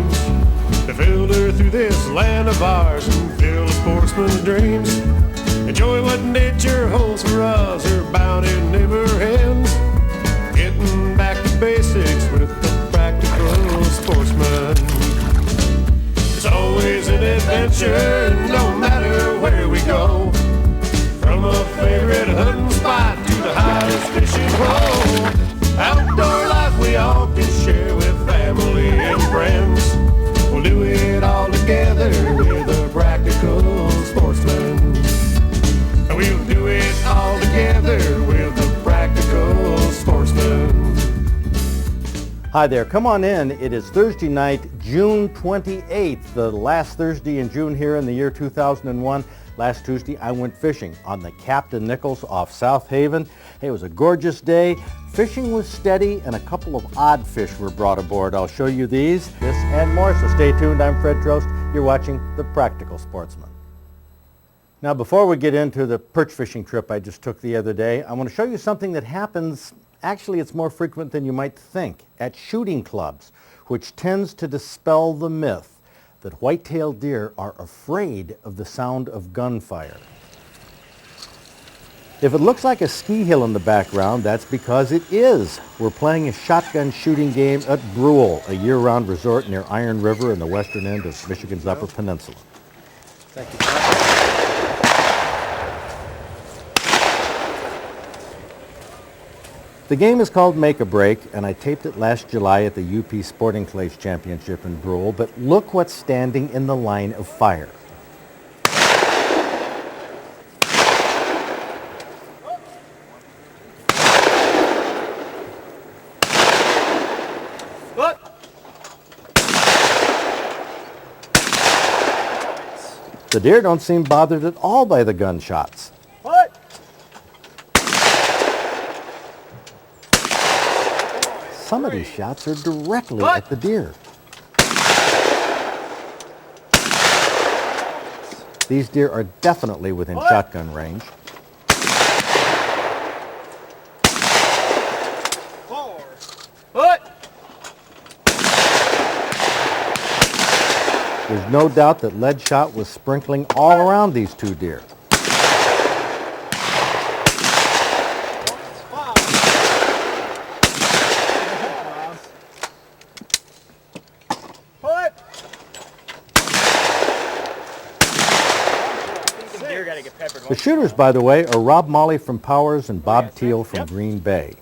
streams to filter through this land of ours and fill a sportsman's dreams. Enjoy what nature holds for us, her bounty never ends. Getting back to basics with the practical sportsman. It's always an adventure, no matter where we go. From a favorite hunting spot to the hottest fishing pole. Outdoor life we all can share with family and friends. We'll do it all together with a practical sportsman. We'll do it all together with a practical sportsman. Hi there, come on in. It is Thursday night, June 28th, the last Thursday in June here in the year 2001. Last Tuesday I went fishing on the Captain Nichols off South Haven. Hey, it was a gorgeous day. Fishing was steady and a couple of odd fish were brought aboard. I'll show you these, this and more, so stay tuned. I'm Fred Trost. You're watching The Practical Sportsman. Now before we get into the perch fishing trip I just took the other day, I want to show you something that happens, actually it's more frequent than you might think, at shooting clubs, which tends to dispel the myth that white-tailed deer are afraid of the sound of gunfire. If it looks like a ski hill in the background, that's because it is. We're playing a shotgun shooting game at Brule, a year-round resort near Iron River in the western end of Michigan's Upper Peninsula. Thank you. The game is called Make a Break, and I taped it last July at the UP Sporting Clays Championship in Brule, but look what's standing in the line of fire. The deer don't seem bothered at all by the gunshots. Some of these shots are directly at the deer. These deer are definitely within shotgun range. There's no doubt that lead shot was sprinkling all around these two deer. The shooters, by the way, are Rob Molly from Powers and Bob Teal from Green Bay.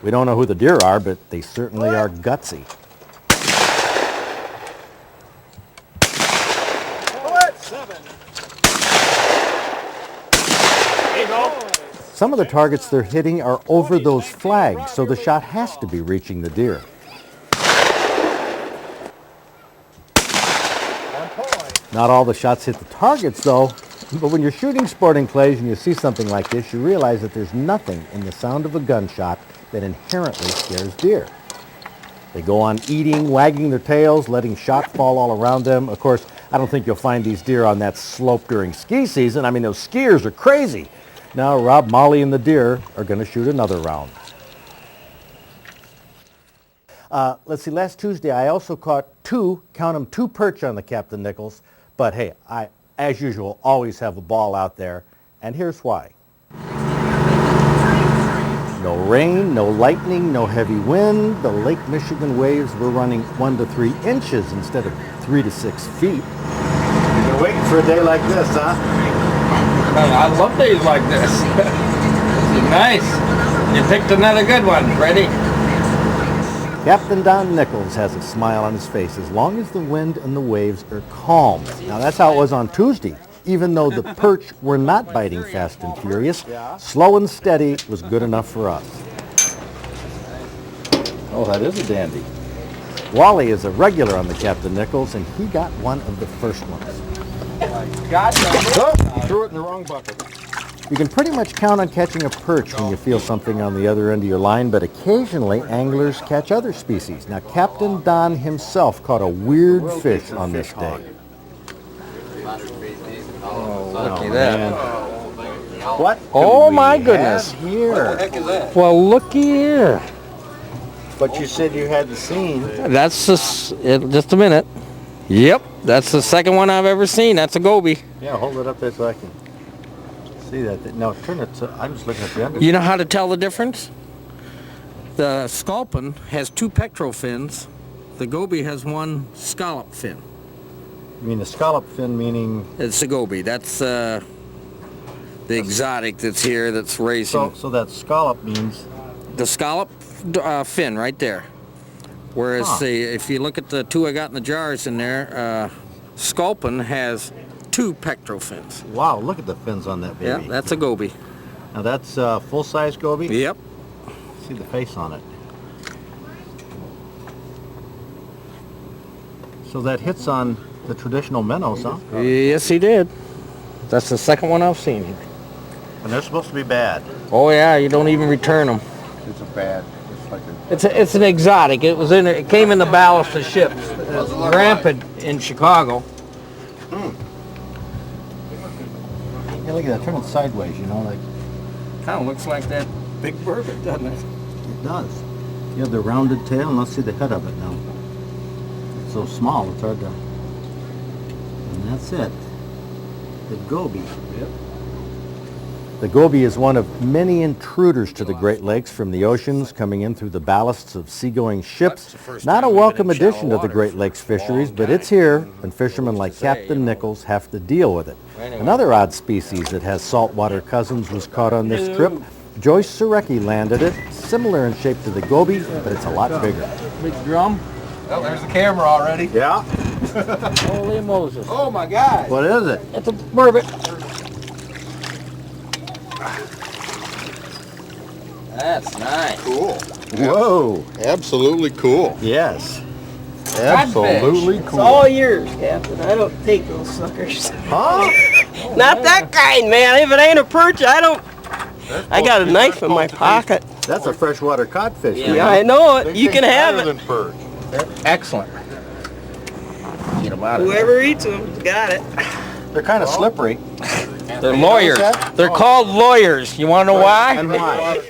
We don't know who the deer are, but they certainly are gutsy. Some of the targets they're hitting are over those flags, so the shot has to be reaching the deer. Not all the shots hit the targets, though, but when you're shooting sporting clays and you see something like this, you realize that there's nothing in the sound of a gunshot that inherently scares deer. They go on eating, wagging their tails, letting shot fall all around them. Of course, I don't think you'll find these deer on that slope during ski season. I mean, those skiers are crazy. Now, Rob Molly and the deer are going to shoot another round. Let's see, last Tuesday I also caught two perch on the Captain Nichols. But hey, I, as usual, always have a ball out there, and here's why. No rain, no lightning, no heavy wind. The Lake Michigan waves were running 1 to 3 inches instead of 3 to 6 feet. You've been waiting for a day like this, huh? I love days like this. This is nice. You picked another good one, Freddie. Captain Don Nichols has a smile on his face as long as the wind and the waves are calm. Now that's how it was on Tuesday. Even though the perch were not biting fast and furious, slow and steady was good enough for us. Oh, that is a dandy. Wally is a regular on the Captain Nichols, and he got one of the first ones. Oh, you threw it in the wrong bucket. You can pretty much count on catching a perch when you feel something on the other end of your line, but occasionally anglers catch other species. Now, Captain Don himself caught a weird fish on this day. Oh, look at that. What? Oh, do my we goodness. have here? Is that? Well, looky here. But you said you hadn't seen. That's just a minute. Yep, that's the second one I've ever seen. That's a goby. Yeah, hold it up there so I can see that. No, turn it to, I'm just looking at the under. You know how to tell the difference? The sculpin has 2 pectoral fins. The goby has 1 scallop fin. You mean the scallop fin, meaning? It's a goby. That's the exotic that's here that's racing. So that scallop means? The scallop fin right there. Whereas if you look at the 2 I got in the jars in there, sculpin has 2 pectoral fins. Wow, look at the fins on that baby. Yeah, that's a goby. Now that's full-size goby? Yep. See the face on it. So that hits on the traditional minnows, huh? Yes, he did. That's the second one I've seen here. And they're supposed to be bad. Oh yeah, you don't even return them. It's a bad. It's like It's an exotic. It came in the ballast of ships. It's rampant in Chicago. Yeah, look at that. Turn it sideways, you know, like Kind of looks like that big burbot, doesn't it? it does. You have the rounded tail, and let's see the head of it now. It's so small, it's hard to... And that's it. The goby. Yep. The goby is one of many intruders to the Great Lakes from the oceans, coming in through the ballasts of seagoing ships. Not a welcome addition to the Great Lakes fisheries, but it's here, and fishermen like Captain Nichols have to deal with it. Another odd species that has saltwater cousins was caught on this trip. Joyce Surecki landed it, similar in shape to the goby, but it's a lot bigger. Big drum. well, there's the camera already. Yeah? Holy Moses. Oh my God! What is it? It's a burbot. That's nice. Cool. Whoa. Absolutely cool. Yes. Absolutely It's cool. all yours, Captain. I don't take those suckers. Huh? Not that kind, man. If it ain't a perch, I don't. I got a knife in my pocket. That's a freshwater codfish. Yeah, I know it. You can have it. Than perch. Excellent. Get them out of there. Whoever eats them, got it. They're kind of slippery. They're lawyers. They're called lawyers. You want to know why? And why?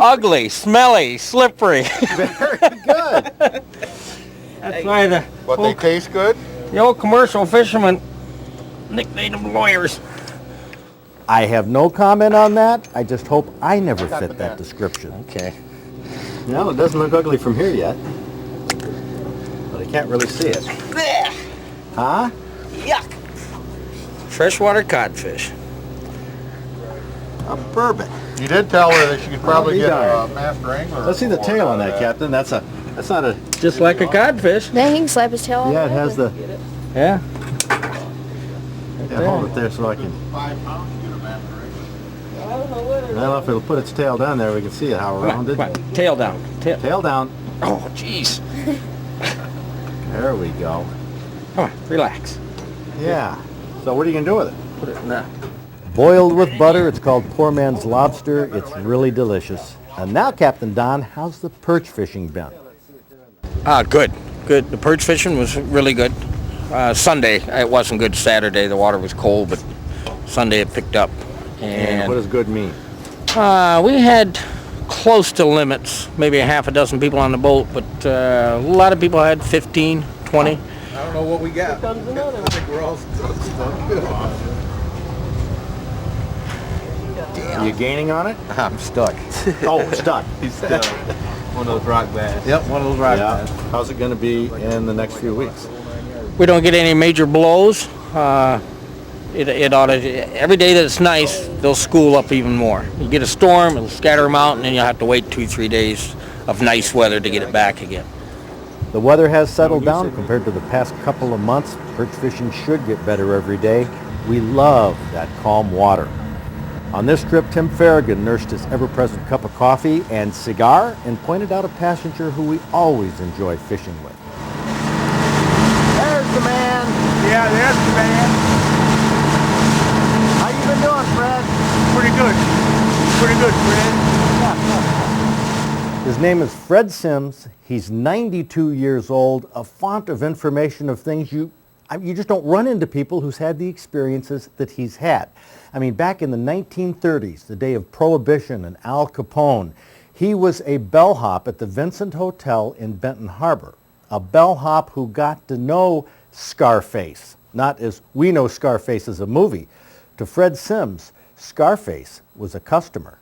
Ugly, smelly, slippery. Very good. That's why the But they taste good? old commercial fishermen nicknamed them lawyers. I have no comment on that. I just hope I never fit that description. Okay. No, it doesn't look ugly from here yet. But I can't really see it. Blech. Huh? Yuck. Freshwater codfish. A burbot. You did tell her that she could probably be get a darned. master angler. Let's see the tail on that, Captain. That's not a... Just like a codfish. Then he can slap his tail on Yeah, it it. has the... Yeah. Yeah, hold it there so I can... 5 pounds to get a master angler. I don't know what I don't know if it'll put its tail down there. We can see it, how rounded. Come on, tail down. Tail down. Oh, jeez. There we go. Come on, relax. Yeah. So what are you going to do with it? Put it in that. Boiled with butter. It's called poor man's lobster. It's really delicious. And now, Captain Don, how's the perch fishing been? Good. Good. The perch fishing was really good. Sunday, it wasn't good. Saturday, the water was cold, but Sunday it picked up. And what does good mean? We had close to limits, maybe a half a dozen people on the boat, but a lot of people had 15, 20. I don't know what we got. I think we're all stuck. Are you gaining on it? I'm stuck. Oh, stuck. He's stuck. One of those rock bass. Yep, one of those rock Yeah. bass. How's it going to be in the next few weeks? We don't get any major blows. It ought to, every day that it's nice, they'll school up even more. You get a storm, it'll scatter them out, and then you'll have to wait 2-3 days of nice weather to get it back again. The weather has settled down compared to the past couple of months. Perch fishing should get better every day. We love that calm water. On this trip, Tim Farragon nursed his ever-present cup of coffee and cigar and pointed out a passenger who we always enjoy fishing with. There's the man. Yeah, that's the man. How you been doing, Fred? Pretty good. Pretty good, Fred. His name is Fred Sims. He's 92 years old, a font of information of things you just don't run into people who's had the experiences that he's had. I mean, back in the 1930s, the day of Prohibition and Al Capone, he was a bellhop at the Vincent Hotel in Benton Harbor, a bellhop who got to know Scarface, not as we know Scarface as a movie. To Fred Sims, Scarface was a customer.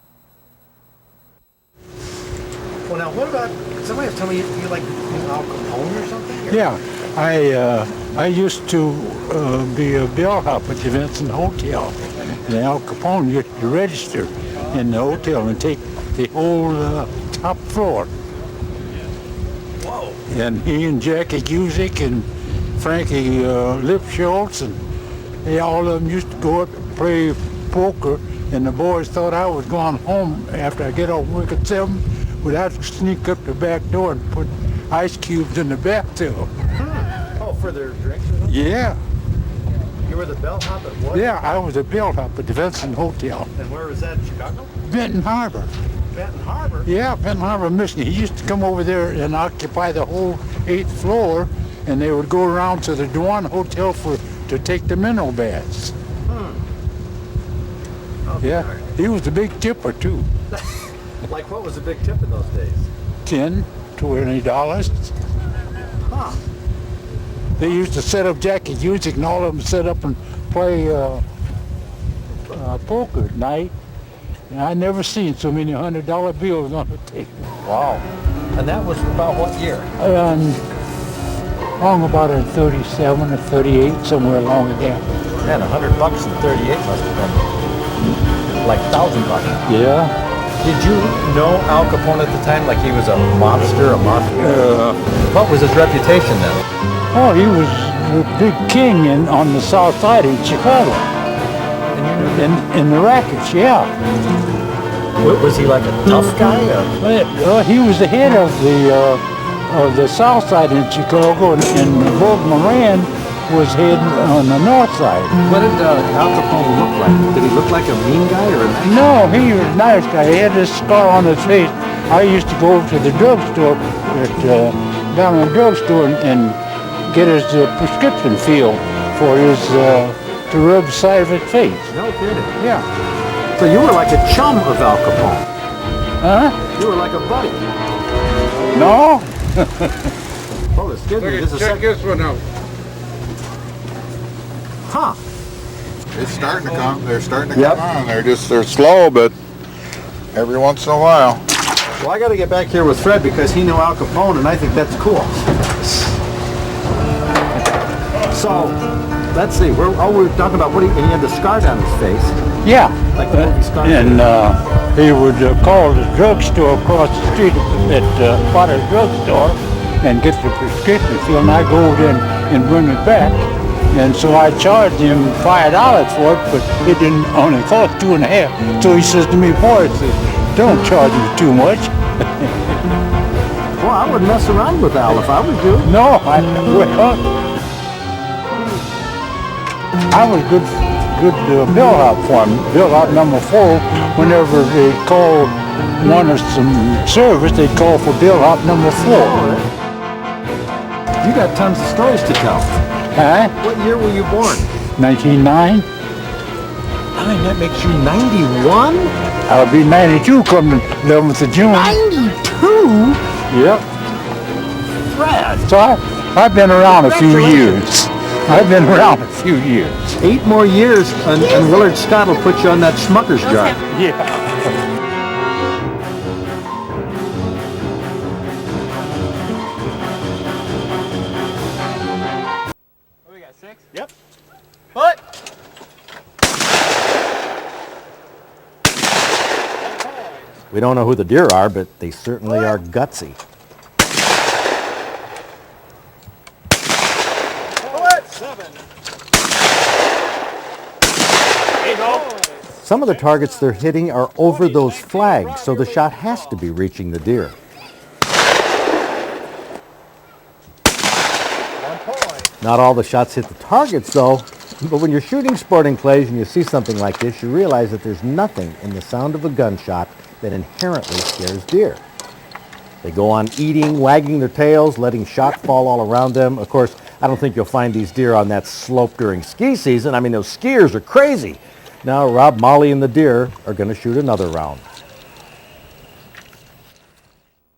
Well, now, what about, somebody was telling me you like Al Capone or something? Or? Yeah, I used to be a bellhop at the Vincent Hotel. And Al Capone used to register in the hotel and take the whole top floor. Whoa. And he and Jackie Cusick and Frankie Lipschultz and all of them used to go up and play poker, and the boys thought I was going home after I get off work at 7, but I'd sneak up the back door and put ice cubes in the bathtub. Oh, for their drinks? Yeah. You were the bellhop at what? Yeah, I was a bellhop at the Vincent Hotel. And where was that, in Chicago? Benton Harbor. Benton Harbor? Yeah, Benton Harbor, Michigan. He used to come over there and occupy the whole 8th floor, and they would go around to the Dewan Hotel to take the mineral baths. Okay. Yeah, he was a big tipper too. Like what was the big tip in those days? $10, $20. Huh. They used to set up Jackie Cusick and all of them set up and play poker at night. And I never seen so many $100 bills on the table. Wow. And that was about what year? Long about in 37 or 38, somewhere along there. Man, $100 in 38 must have been like $1,000. Yeah. Did you know Al Capone at the time, like he was a mobster, a mafia? What was his reputation then? Oh, he was the big king on the south side in Chicago. And you knew In the rackets, yeah. was he like a tough guy? He was the head of the south side in Chicago, and Bob Moran was head on the north side. What did Al Capone look like? Did he look like a mean guy or a nice guy? No, he was a nice guy. He had this scar on his face. I used to go to the drugstore, down in the drugstore, and get his prescription filled for his to rub the side of his face. No kidding. Yeah. So you were like a chum of Al Capone. Huh? You were like a buddy. No. Oh, excuse me. Check this one out. Huh. It's starting to come. They're starting to Yep. come on. They're slow, but every once in a while. Well, I got to get back here with Fred because he knew Al Capone, and I think that's cool. So, let's see. We're talking about and he had the scar down his face. Yeah. Like the movie Scarface. And he would call the drugstore across the street at Potter's drugstore and get the prescription filled, and I go over there and bring it back. And so I charged him $5 for it, but it didn't only cost $2.50. So he says to me, boy, don't charge me too much. Well, I would mess around with Al if I was you. No, I was good bellhop for him. Bellhop number 4, whenever they called wanted some service, they'd call for bellhop number 4. You got tons of stories to tell. Huh? What year were you born? 1909. I mean, that makes you 91? I'll be 92 coming 11th of June. 92? Yep. Fred! So I've been around a few years. I've been around a few years. 8 more years, and Willard Scott will put you on that Smucker's jar. Yeah. We got 6? Yep. What? We don't know who the deer are, but they certainly are gutsy. Some of the targets they're hitting are over those flags, so the shot has to be reaching the deer. Not all the shots hit the targets, though, but when you're shooting sporting clays and you see something like this, you realize that there's nothing in the sound of a gunshot that inherently scares deer. They go on eating, wagging their tails, letting shot fall all around them. Of course, I don't think you'll find these deer on that slope during ski season. I mean, those skiers are crazy. Now Rob, Molly, and the deer are going to shoot another round.